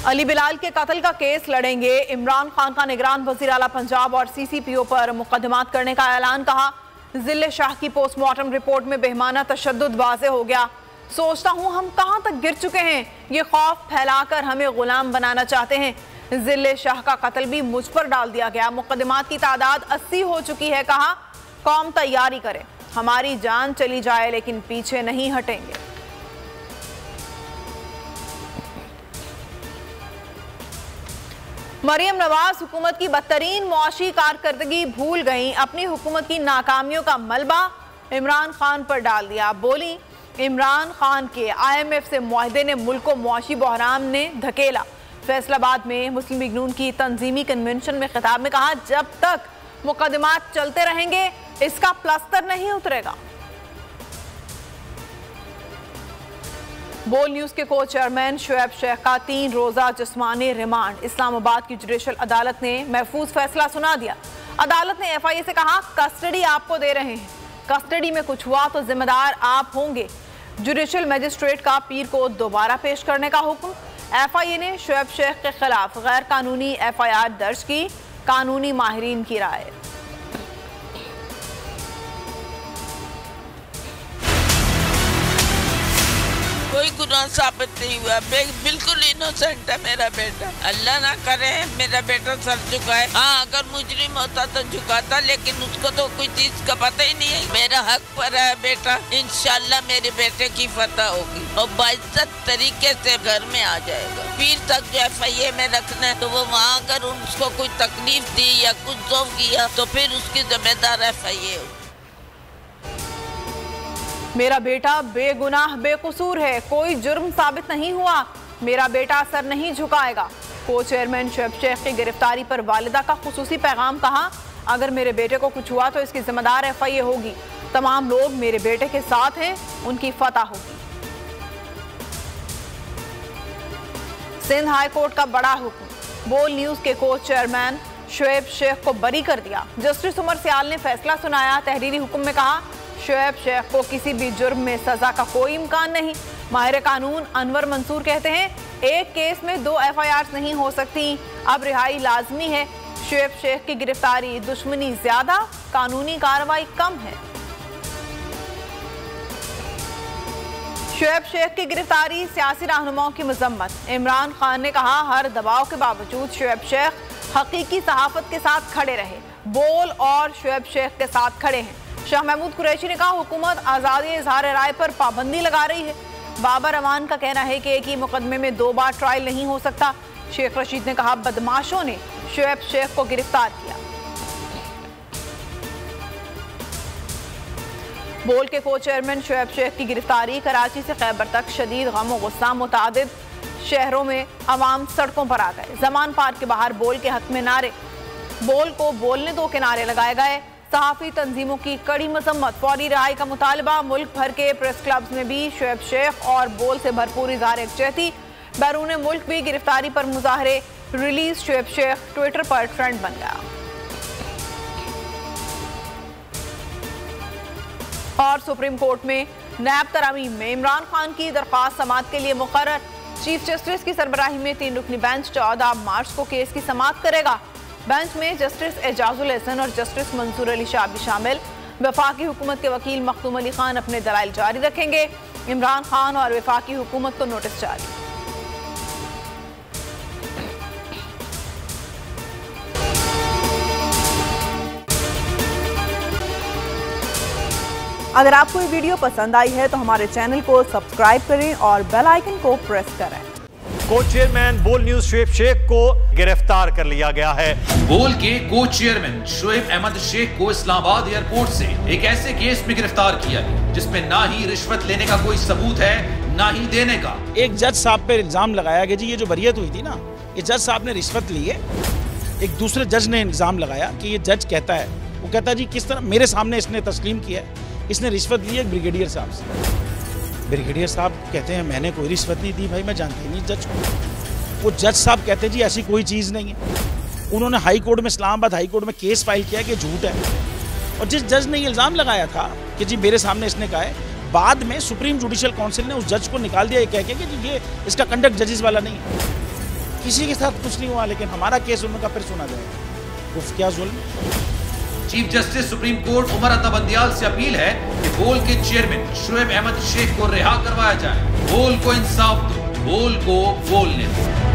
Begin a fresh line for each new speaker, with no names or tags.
अली बिलाल के कत्ल का केस लड़ेंगे। इमरान खान का निगरान वज़ीर आला पंजाब और CCPO पर मुकदमात करने का ऐलान। कहा, जिले शाह की पोस्टमार्टम रिपोर्ट में बेहमाना तशद्दुद वाज़े हो गया। सोचता हूँ हम कहाँ तक गिर चुके हैं। ये खौफ फैलाकर हमें गुलाम बनाना चाहते हैं। जिले शाह का कत्ल भी मुझ पर डाल दिया गया। मुकदमात की तादाद 80 हो चुकी है। कहा, कौम तैयारी करे, हमारी जान चली जाए लेकिन पीछे नहीं हटेंगे। मरियम नवाज हुकूमत की बदतरीन मुआशी कारकर्दगी भूल गई। अपनी हुकूमत की नाकामियों का मलबा इमरान खान पर डाल दिया। बोली, इमरान खान के IMF से मुआहदे ने मुल्क को मुआशी बहरान ने धकेला। फैसलाबाद में मुस्लिम लीग नून की तंजीमी कन्वेंशन में खिताब में कहा, जब तक मुकदमात चलते रहेंगे इसका प्लास्टर नहीं उतरेगा। बोल न्यूज के को चेयरमैन शुएब शेख का 3 रोजा जिस्मानी रिमांड। इस्लामाबाद की जुडिशल अदालत ने महफूज फैसला सुना दिया। अदालत ने FIA से कहा, कस्टडी आपको दे रहे हैं, कस्टडी में कुछ हुआ तो जिम्मेदार आप होंगे। जुडिशल मजिस्ट्रेट का पीर को दोबारा पेश करने का हुक्म। FIA ने शुएब शेख के खिलाफ गैर कानूनी FIR दर्ज की। कानूनी माहिरीन की राय।
कोई गुनाह साबित नहीं हुआ, बिल्कुल इनोसेंट है मेरा बेटा। अल्लाह ना करे मेरा बेटा सर झुकाए। हाँ, अगर मुजरिम होता तो झुकाता, लेकिन उसको तो कोई चीज का पता ही नहीं है। मेरा हक पर है बेटा, इंशाल्लाह मेरे बेटे की फतह होगी और बाइज्जत तरीके से घर में आ जाएगा। पीर तक जो FIA में रखना है तो वो वहाँ अगर उसको कोई तकलीफ दी या कुछ जो किया तो फिर उसकी जिम्मेदार FIA होगी।
मेरा बेटा बेगुनाह बेकसूर है, कोई जुर्म साबित नहीं हुआ। मेरा बेटा सर नहीं झुकाएगा। को चेयरमैन शुएब शेख की गिरफ्तारी पर वालिदा का खुसूसी पैगाम। कहा, अगर मेरे बेटे को कुछ हुआ तो इसकी जिम्मेदार FIA होगी। तमाम लोग मेरे बेटे के साथ हैं, उनकी फतह होगी। सिंध हाई कोर्ट का बड़ा हुक्म। बोल न्यूज के को चेयरमैन शुएब शेख को बरी कर दिया। जस्टिस उमर सियाल ने फैसला सुनाया। तहरीरी हुक्म में कहा, शुएब शेख को किसी भी जुर्म में सजा का कोई इम्कान नहीं। माहिर कानून अनवर मंसूर कहते हैं, एक केस में 2 FIRs नहीं हो सकती, अब रिहाई लाजमी है। शुएब शेख की गिरफ्तारी दुश्मनी ज्यादा, कानूनी कार्रवाई कम है। शुएब शेख की गिरफ्तारी सियासी रहनुमाओं की मजम्मत। इमरान खान ने कहा, हर दबाव के बावजूद शुएब शेख हकीकी सहाफत के साथ खड़े रहे। बोल और शुएब शेख के साथ खड़े हैं। शाह महमूद कुरैशी ने कहा, हुकूमत आज़ादी इजहार राय पर पाबंदी लगा रही है। बाबर अमान का कहना है कि एक ही मुकदमे में 2 बार ट्रायल नहीं हो सकता। शेख रशीद ने कहा, बदमाशों ने शुएब शेख को गिरफ्तार किया। बोल के को चेयरमैन शुएब शेख की गिरफ्तारी। कराची से खैबर तक शदीद गम और गुस्सा। मुतादिद शहरों में अवाम सड़कों पर आ गए। जमान पार्क के बाहर बोल के हक में नारे, बोल को बोलने दो के नारे लगाए गए। सहाफ़ी तंजीमों की कड़ी मजम्मत। फौरी रिहाई का मुतालबा। मुल्क भर के प्रेस क्लब्स में भी शुएब शेख और बोल से भरपूर इज़हार यकजहती। बैरून मुल्क भी गिरफ्तारी पर मुजाहरे। रिलीज शुएब शेख ट्विटर पर ट्रेंड बन गया। और सुप्रीम कोर्ट में नैब तरामीम में इमरान खान की दरख्वास्त समाअत के लिए मुकर्रर। चीफ जस्टिस की सरबराही में 3 रुकनी बेंच 14 मार्च को केस की समाअत करेगा। बेंच में जस्टिस एजाजुल हसन और जस्टिस मंसूर अली शाह भी शामिल। वफाकी हुकूमत के वकील मखदूम अली खान अपने दलाइल जारी रखेंगे। इमरान खान और वफाकी हुकूमत को नोटिस जारी। अगर आपको ये वीडियो पसंद आई है तो हमारे चैनल को सब्सक्राइब करें और बेल आइकन को प्रेस करें।
को चेयरमैन बोल न्यूज शुएब शेख को गिरफ्तार कर लिया गया है।
बोल के को चेयरमैन शुएब अहमद शेख को इस्लामाबाद एयरपोर्ट से एक ऐसे केस में गिरफ्तार किया गया जिसमें ना ही रिश्वत लेने का कोई सबूत है, ना ही देने का।
एक जज साहब पे इल्जाम लगाया कि जी ये जो बरियत हुई थी ना, ये जज साहब ने रिश्वत ली है। एक दूसरे जज ने इल्जाम लगाया कि ये जज कहता है, वो कहता है जी किस तरह मेरे सामने इसने तस्लीम किया है, इसने रिश्वत ली है ब्रिगेडियर साहब से। ब्रिगेडियर साहब कहते हैं मैंने कोई रिश्वत नहीं दी भाई, मैं जानती नहीं जज को। वो जज साहब कहते हैं जी ऐसी कोई चीज़ नहीं है। उन्होंने हाई कोर्ट में, इस्लामाबाद हाई कोर्ट में केस फाइल किया कि झूठ है। और जिस जज ने ये इल्ज़ाम लगाया था कि जी मेरे सामने इसने कहा है, बाद में सुप्रीम जुडिशल काउंसिल ने उस जज को निकाल दिया ये कह के कि जी ये इसका कंडक्ट जजेस वाला नहीं है। किसी के साथ कुछ नहीं हुआ, लेकिन हमारा केस उनका फिर सुना जाएगा। उफ, क्या जुल्म।
Chief justice supreme court Umar Ata Bandial से अपील है कि बोल के चेयरमैन शोएब अहमद शेख को रिहा करवाया जाए। बोल को इंसाफ दो, बोल को बोलने दो।